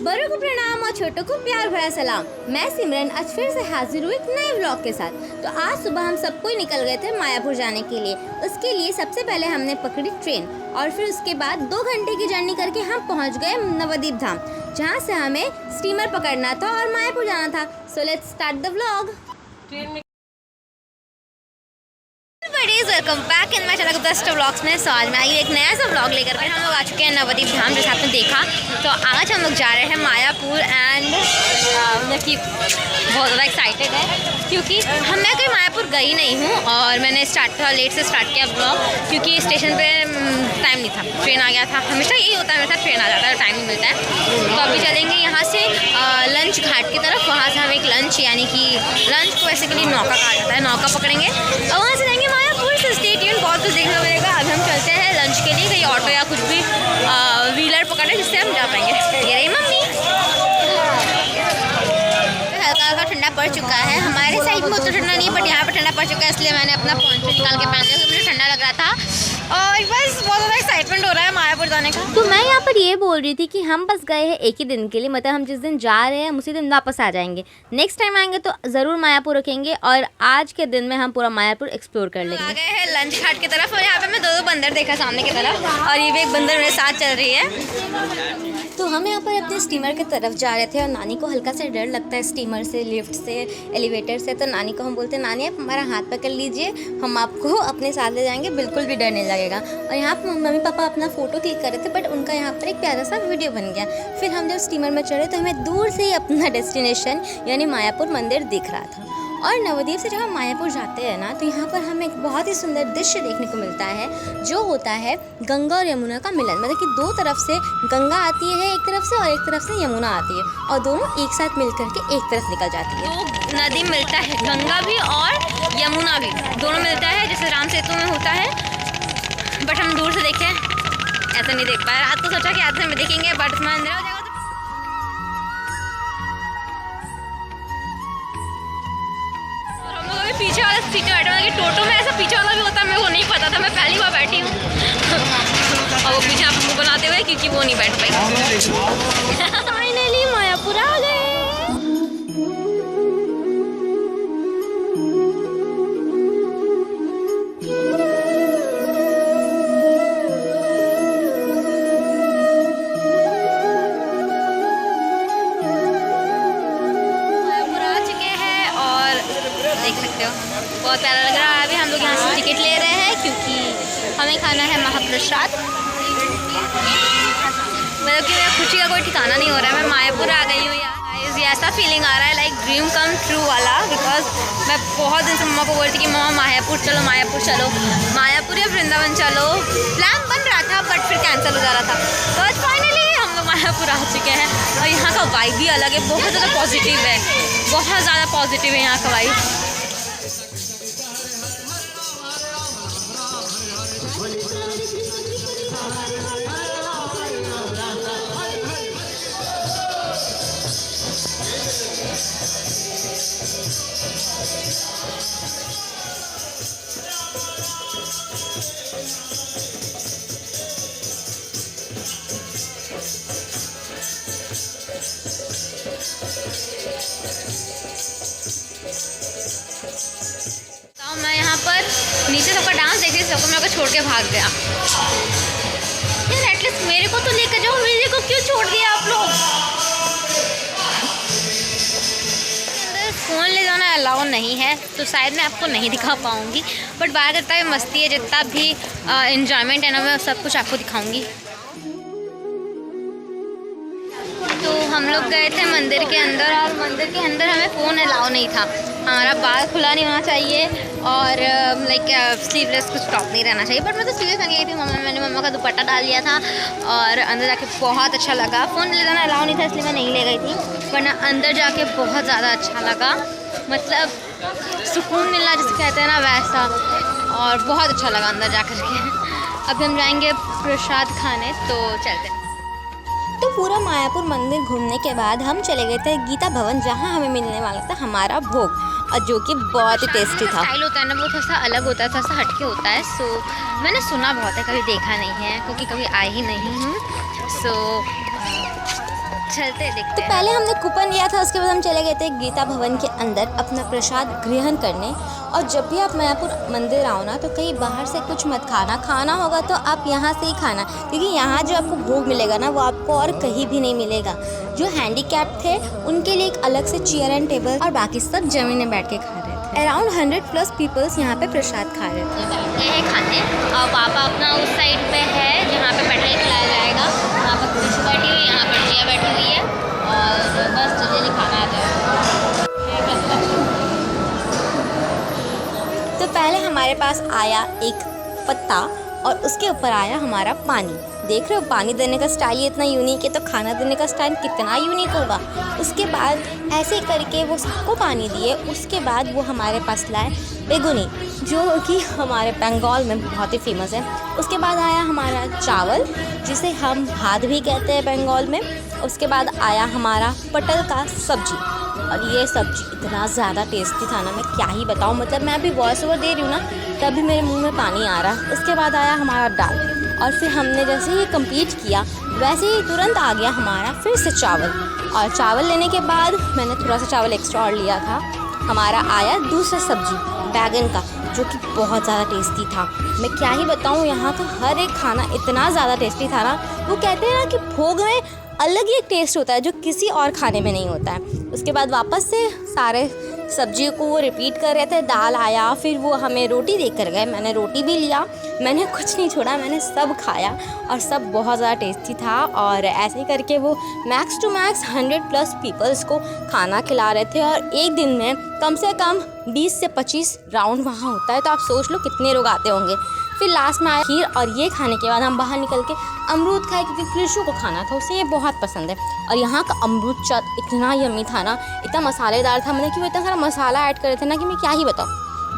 बड़ों को प्रणाम और छोटों को प्यार भरा सलाम। मैं सिमरन आज फिर से हाजिर हूँ एक नए व्लॉग के साथ। तो आज सुबह हम सब कोई निकल गए थे मायापुर जाने के लिए। उसके लिए सबसे पहले हमने पकड़ी ट्रेन और फिर उसके बाद 2 घंटे की जर्नी करके हम पहुँच गए नवद्वीप धाम, जहाँ से हमें स्टीमर पकड़ना था और मायापुर जाना था। So let's start the vlog. Welcome back in my channel Gupta vlogs में। सो आज मैं आई एक नया सा व्लॉग लेकर के हम लोग आ चुके हैं नवद्वीप धाम, जैसे आपने देखा। तो आज हम लोग जा रहे हैं मायापुर एंड मतलब कि बहुत ज़्यादा एक्साइटेड है क्योंकि मैं कहीं मायापुर गई नहीं हूँ और मैंने लेट से स्टार्ट किया व्लॉग क्योंकि स्टेशन पे टाइम नहीं था, ट्रेन आ गया था। हमेशा यही होता है, मेरे साथ ट्रेन आ जाता है, टाइम नहीं मिलता है। तो अभी चलेंगे यहाँ से लंच घाट की तरफ। वहाँ से हम एक लंच यानी कि लंच को बेसिकली नौका कहा जाता है, नौका पकड़ेंगे और वहाँ से जाएंगे मायापुर। स्टे ट्यून, बहुत कुछ देखना मिलेगा। अब हम चलते हैं लंच के लिए, कहीं ऑटो या कुछ भी व्हीलर पकड़े जिससे हम जा पाएंगे। ये रही मम्मी। हल्का हल्का ठंडा पड़ चुका है, हमारे साइड में तो ठंडा नहीं बट यहाँ पर ठंडा पड़ चुका है, इसलिए मैंने अपना पोंचो निकाल के पहन लिया क्योंकि मुझे ठंडा लग रहा था और बस बहुत ज़्यादा एक्साइटमेंट हो रहा है मायापुर जाने का। तो मैं यहाँ पर ये बोल रही थी कि हम बस गए हैं एक ही दिन के लिए, मतलब हम जिस दिन जा रहे हैं उसी दिन वापस आ जाएंगे। नेक्स्ट टाइम आएंगे तो ज़रूर मायापुर रखेंगे और आज के दिन में हम पूरा मायापुर एक्सप्लोर कर लेंगे। आ गए हैं लंच घाट की तरफ और यहाँ पे मैं 2 बंदर देखा सामने की तरफ और ये भी एक बंदर मेरे साथ चल रही है। तो हम यहाँ पर अपने स्टीमर की तरफ जा रहे थे और नानी को हल्का सा डर लगता है स्टीमर से, लिफ्ट से, एलिवेटर से। तो नानी को हम बोलते हैं नानी आप हमारा हाथ पकड़ लीजिए, हम आपको अपने साथ ले जाएंगे, बिल्कुल भी डर नहीं लगेगा। और यहाँ पर मम्मी पापा अपना फ़ोटो क्लिक कर रहे थे बट उनका यहाँ पर एक प्यारा सा वीडियो बन गया। फिर हम जब स्टीमर में चढ़े तो हमें दूर से ही अपना डेस्टिनेशन यानी मायापुर मंदिर दिख रहा था। और नवद्वीप से जब हम मायापुर जाते हैं ना तो यहाँ पर हमें एक बहुत ही सुंदर दृश्य देखने को मिलता है, जो होता है गंगा और यमुना का मिलन। मतलब कि 2 तरफ से गंगा आती है एक तरफ से और एक तरफ से यमुना आती है और दोनों एक साथ मिल करके एक तरफ निकल जाती है। तो नदी मिलता है, गंगा भी और यमुना भी दोनों मिलता है, जैसे राम सेतु में होता है। बट हम दूर से देखें ऐसा नहीं देख पाए, रात को सोचा कि आज में देखेंगे बट उसमें अंधेरा हो जाएगा। पीछे वाला सीट में बैठा, कि टोटो में ऐसा पीछे वाला भी होता है, मेरे को नहीं पता था, मैं पहली बार बैठी हूँ और वो पीछे आप मुँह बनाते हुए क्योंकि वो नहीं बैठ पाई। फाइनली मायापुर आ गए। देख सकते हो बहुत प्यारा लग रहा है। अभी हम लोग यहाँ से टिकट ले रहे हैं क्योंकि हमें खाना है महाप्रसाद। मतलब कि मेरा खुशी का कोई ठिकाना नहीं हो रहा है, मैं मायापुर आ गई हूँ यार। ये ऐसा फीलिंग आ रहा है लाइक ड्रीम कम ट्रू वाला, बिकॉज मैं बहुत दिन से मम्मा को बोल रही थी कि मम्मा मायापुर चलो, मायापुर चलो, मायापुर या वृंदावन चलो। प्लान बन रहा था बट फिर कैंसिल हो जा रहा था। तो आज फाइनली हम लोग मायापुर आ चुके हैं और यहाँ का वाइब भी अलग है, बहुत ज़्यादा पॉजिटिव है, बहुत ज़्यादा पॉजिटिव है यहाँ का वाइब। मैं यहाँ पर नीचे सबका डांस देख रही, सबको मेरे को छोड़ के भाग गया यार। एटलीस्ट मेरे को तो लेकर जाओ, मेरे को क्यों छोड़ दिया आप लोग। अंदर फ़ोन ले जाना अलाउ नहीं है तो शायद मैं आपको नहीं दिखा पाऊँगी, बट बाहर जितना भी मस्ती है, जितना भी इंजॉयमेंट है ना, मैं सब कुछ आपको दिखाऊँगी। तो हम लोग गए थे मंदिर के अंदर और मंदिर के अंदर हमें फ़ोन अलाउ नहीं था। हमारा बाल खुला नहीं होना चाहिए और लाइक स्लीवलेस कुछ टॉप नहीं रहना चाहिए, बट मैं तो स्लीवलेस पहन गई थी। मैंने मम्मा का दुपट्टा डाल लिया था और अंदर जाके बहुत अच्छा लगा। फ़ोन ले जाना अलाउ नहीं था इसलिए मैं नहीं ले गई थी, वरना अंदर जाके बहुत ज़्यादा अच्छा लगा, मतलब सुकून मिलना जिसे कहते हैं ना वैसा, और बहुत अच्छा लगा अंदर जा कर के। अब हम जाएंगे प्रसाद खाने, तो चलते हैं। तो पूरा मायापुर मंदिर घूमने के बाद हम चले गए थे गीता भवन, जहाँ हमें मिलने वाला था हमारा भोग, और जो कि बहुत ही टेस्टी था। स्टाइल होता है ना वो थोड़ा सा अलग होता है, थोड़ा सा हटके होता है। सो मैंने सुना बहुत है, कभी देखा नहीं है क्योंकि कभी आई ही नहीं हूँ। सो चलते देखते तो पहले हमने कूपन लिया था, उसके बाद हम चले गए थे गीता भवन के अंदर अपना प्रसाद ग्रहण करने। और जब भी आप मायापुर मंदिर आओ ना तो कहीं बाहर से कुछ मत खाना होगा तो आप यहाँ से ही खाना, क्योंकि यहाँ जो आपको भोग मिलेगा ना वो आपको और कहीं भी नहीं मिलेगा। जो हैंडीकैप थे उनके लिए एक अलग से चेयर एंड टेबल और बाकी सब जमीन में बैठ के खा रहे थे। अराउंड 100+ पीपल्स यहाँ पे प्रसाद खा रहे थे। बैठते हैं खाने और पापा अपना उस साइड पे है जहाँ पे बैठने खिलाया जाएगा। यहाँ पर कृष बैठी हुई, यहाँ पर जिया बैठी हुई है और बस जल्दी खाना आ जाए। तो पहले हमारे पास आया एक पत्ता और उसके ऊपर आया हमारा पानी। देख रहे हो पानी देने का स्टाइल ही इतना यूनिक है, तो खाना देने का स्टाइल कितना यूनिक होगा। उसके बाद ऐसे करके वो सबको पानी दिए। उसके बाद वो हमारे पास लाए बेगुनी, जो कि हमारे बंगाल में बहुत ही फेमस है। उसके बाद आया हमारा चावल, जिसे हम भात भी कहते हैं बंगाल में। उसके बाद आया हमारा पटल का सब्जी, और ये सब्जी इतना ज़्यादा टेस्टी था ना, मैं क्या ही बताऊँ। मतलब मैं अभी वॉइस ओवर दे रही हूँ ना तभी मेरे मुंह में पानी आ रहा है। उसके बाद आया हमारा दाल, और फिर हमने जैसे ही कंप्लीट किया वैसे ही तुरंत आ गया हमारा फिर से चावल। और चावल लेने के बाद मैंने थोड़ा सा चावल एक्स्ट्रा और लिया था। हमारा आया दूसरा सब्जी बैगन का, जो कि बहुत ज़्यादा टेस्टी था। मैं क्या ही बताऊँ, यहाँ का हर एक खाना इतना ज़्यादा टेस्टी था ना। वो कहते हैं ना कि भोग में अलग ही एक टेस्ट होता है जो किसी और खाने में नहीं होता है। उसके बाद वापस से सारे सब्जियों को वो रिपीट कर रहे थे। दाल आया, फिर वो हमें रोटी दे कर गए। मैंने रोटी भी लिया, मैंने कुछ नहीं छोड़ा, मैंने सब खाया और सब बहुत ज़्यादा टेस्टी था। और ऐसे ही करके वो मैक्स टू मैक्स 100+ पीपल्स को खाना खिला रहे थे। और एक दिन में कम से कम 20 से 25 राउंड वहाँ होता है, तो आप सोच लो कितने लोग आते होंगे। फिर लास्ट में आया खीर, और ये खाने के बाद हम बाहर निकल के अमरूद खाए, क्योंकि कृषु को खाना था, उसे ये बहुत पसंद है। और यहाँ का अमरूद चाट इतना यम्मी था ना, इतना मसालेदार था, मैंने कि वो इतना सारा मसाला ऐड करे थे ना कि मैं क्या ही बताऊँ।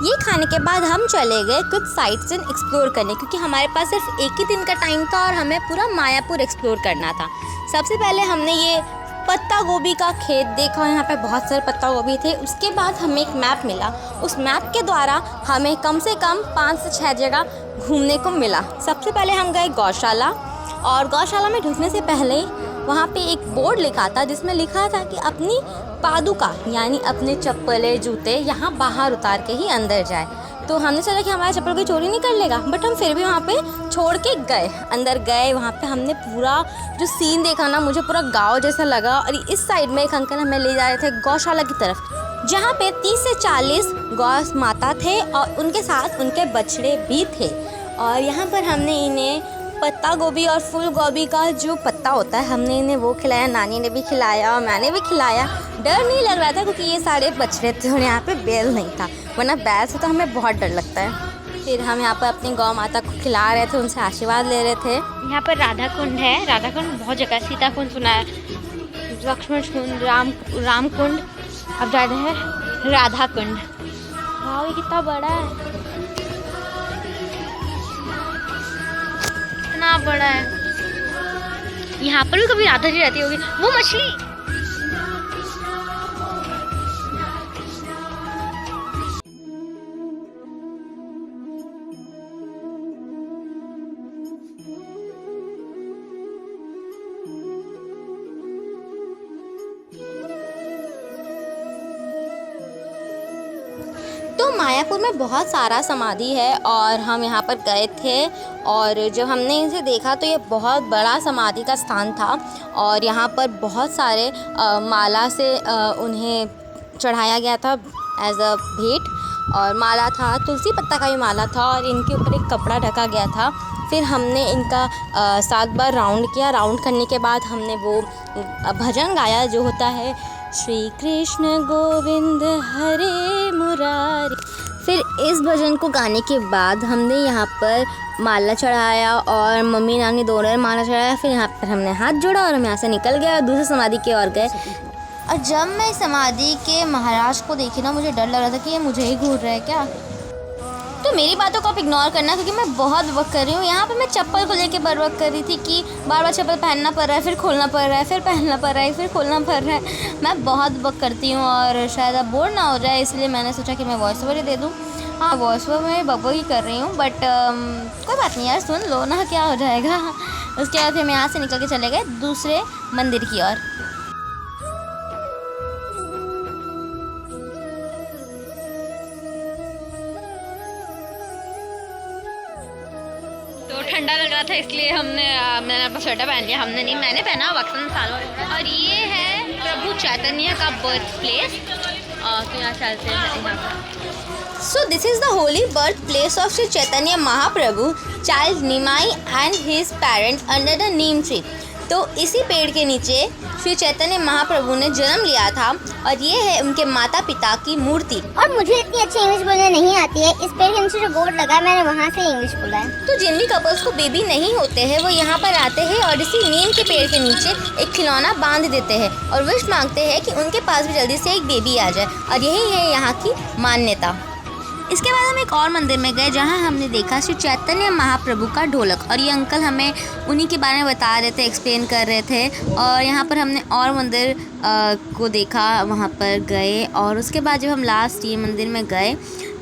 ये खाने के बाद हम चले गए कुछ साइट्स एक्सप्लोर करने, क्योंकि हमारे पास सिर्फ एक ही दिन का टाइम था और हमें पूरा मायापुर एक्सप्लोर करना था। सबसे पहले हमने ये पत्ता गोभी का खेत देखा, यहाँ पे बहुत सारे पत्ता गोभी थे। उसके बाद हमें एक मैप मिला, उस मैप के द्वारा हमें कम से कम 5 से 6 जगह घूमने को मिला। सबसे पहले हम गए गौशाला, और गौशाला में ढुकने से पहले वहाँ पे एक बोर्ड लिखा था जिसमें लिखा था कि अपनी पादुका यानी अपने चप्पलें जूते यहाँ बाहर उतार के ही अंदर जाए। तो हमने सोचा कि हमारा चप्पल कोई चोरी नहीं कर लेगा, बट हम फिर भी वहाँ पे छोड़ के गए, अंदर गए। वहाँ पे हमने पूरा जो सीन देखा ना, मुझे पूरा गांव जैसा लगा। और इस साइड में एक अंकल हमें ले जा रहे थे गौशाला की तरफ, जहाँ पे 30 से 40 गौ माता थे और उनके साथ उनके बछड़े भी थे। और यहाँ पर हमने इन्हें पत्ता गोभी और फूल गोभी का जो पत्ता होता है, हमने इन्हें वो खिलाया, नानी ने भी खिलाया और मैंने भी खिलाया। डर नहीं लग रहा था क्योंकि ये सारे बछड़े थे और यहाँ पे बैल नहीं था, वरना बैल से तो हमें बहुत डर लगता है। फिर हम यहाँ पर अपनी गौ माता को खिला रहे थे, उनसे आशीर्वाद ले रहे थे। यहाँ पर राधा कुंड है, राधा कुंड बहुत जगह, सीता कुंड सुना है, लक्ष्मण कुंड, राम कुंड, अब जा रहे हैं राधा कुंड। हाँ, ये कितना बड़ा है, कितना बड़ा है। यहाँ पर भी कभी राधा जी रहती होगी। वो मछली, तो मायापुर में बहुत सारा समाधि है और हम यहाँ पर गए थे, और जब हमने इसे देखा तो ये बहुत बड़ा समाधि का स्थान था। और यहाँ पर बहुत सारे माला से उन्हें चढ़ाया गया था एज अ भेंट, और माला था, तुलसी पत्ता का भी माला था, और इनके ऊपर एक कपड़ा ढका गया था। फिर हमने इनका 7 बार राउंड किया। राउंड करने के बाद हमने वो भजन गाया जो होता है, श्री कृष्ण गोविंद हरे मुरारी। फिर इस भजन को गाने के बाद हमने यहाँ पर माला चढ़ाया और मम्मी नानी दोनों ने माला चढ़ाया। फिर यहाँ पर हमने हाथ जोड़ा और हम यहाँ से निकल गए और दूसरे समाधि की ओर गए। और जब मैं समाधि के महाराज को देखी ना, मुझे डर लग रहा था कि ये मुझे ही घूर रहा है क्या। तो मेरी बातों को आप इग्नोर करना, क्योंकि मैं बहुत वक्त कर रही हूँ। यहाँ पे मैं चप्पल को लेके बर वक्त कर रही थी कि बार बार चप्पल पहनना पड़ रहा है, फिर खोलना पड़ रहा है, फिर पहनना पड़ रहा है, फिर खोलना पड़ रहा है। मैं बहुत वक्त करती हूँ और शायद अब बोर ना हो जाए, इसलिए मैंने सोचा कि मैं वॉइस ओवर ही दे दूँ। हाँ, वॉइस ओवर में बब्बो ही कर रही हूँ, बट कोई बात नहीं यार, सुन लो ना, क्या हो जाएगा। उसके बाद फिर हम यहाँ से निकल के चले गए दूसरे मंदिर की ओर। रहा था इसलिए मैंने अपना स्वेटर पहन लिया। हमने नहीं, मैंने पहना वक्सन सालों। और ये है प्रभु चैतन्य का बर्थ प्लेस। तो यहाँ चलते हैं यहाँ पर। So this is the holy birthplace of Sri Chaitanya Mahaprabhu, child Nimai and his parents under the neem tree. तो इसी पेड़ के नीचे श्री चैतन्य महाप्रभु ने जन्म लिया था और ये है उनके माता पिता की मूर्ति। और मुझे इतनी अच्छी इंग्लिश बोलने नहीं आती है, इस पेड़ के नीचे जो बोर्ड लगा है मैंने वहाँ से इंग्लिश बोला है। तो जिन भी कपल्स को बेबी नहीं होते हैं वो यहाँ पर आते हैं और इसी नीम के पेड़ के नीचे एक खिलौना बांध देते हैं और विश मांगते हैं कि उनके पास भी जल्दी से एक बेबी आ जाए, और यही है यहाँ की मान्यता। इसके बाद हम एक और मंदिर में गए जहाँ हमने देखा श्री चैतन्य महाप्रभु का ढोलक, और ये अंकल हमें उन्हीं के बारे में बता रहे थे, एक्सप्लेन कर रहे थे। और यहाँ पर हमने और मंदिर को देखा, वहाँ पर गए। और उसके बाद जब हम लास्ट ये मंदिर में गए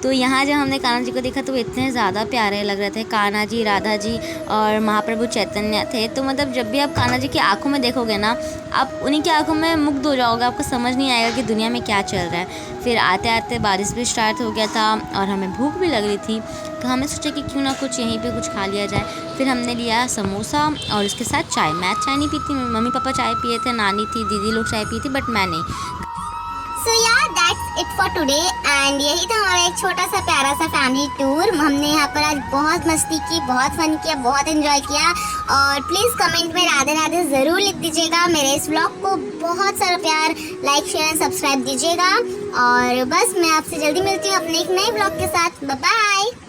तो यहाँ जब हमने कान्हा जी को देखा तो वो इतने ज़्यादा प्यारे लग रहे थे। कान्हा जी, राधा जी और महाप्रभु चैतन्य थे। तो मतलब जब भी आप कान्हा जी की आंखों में देखोगे ना, आप उन्हीं की आंखों में मुग्ध हो जाओगे, आपको समझ नहीं आएगा कि दुनिया में क्या चल रहा है। फिर आते आते बारिश भी स्टार्ट हो गया था और हमें भूख भी लग रही थी, तो हमने सोचा कि क्यों ना कुछ यहीं पर कुछ खा लिया जाए। फिर हमने लिया समोसा और उसके साथ चाय। मैं चाय नहीं पीती, मम्मी पापा चाय पिए थे, नानी थी, दीदी लोग चाय पी थी, बट मैं नहीं। So yeah, that's it for today and यही था हमारा एक छोटा सा प्यारा सा फैमिली टूर। हमने यहाँ पर आज बहुत मस्ती की, बहुत फन किया, बहुत एंजॉय किया। और प्लीज़ कमेंट में राधे राधे ज़रूर लिख दीजिएगा। मेरे इस व्लॉग को बहुत सारा प्यार, लाइक, शेयर एंड सब्सक्राइब दीजिएगा। और बस मैं आपसे जल्दी मिलती हूँ अपने एक नए व्लॉग के साथ। Bye bye.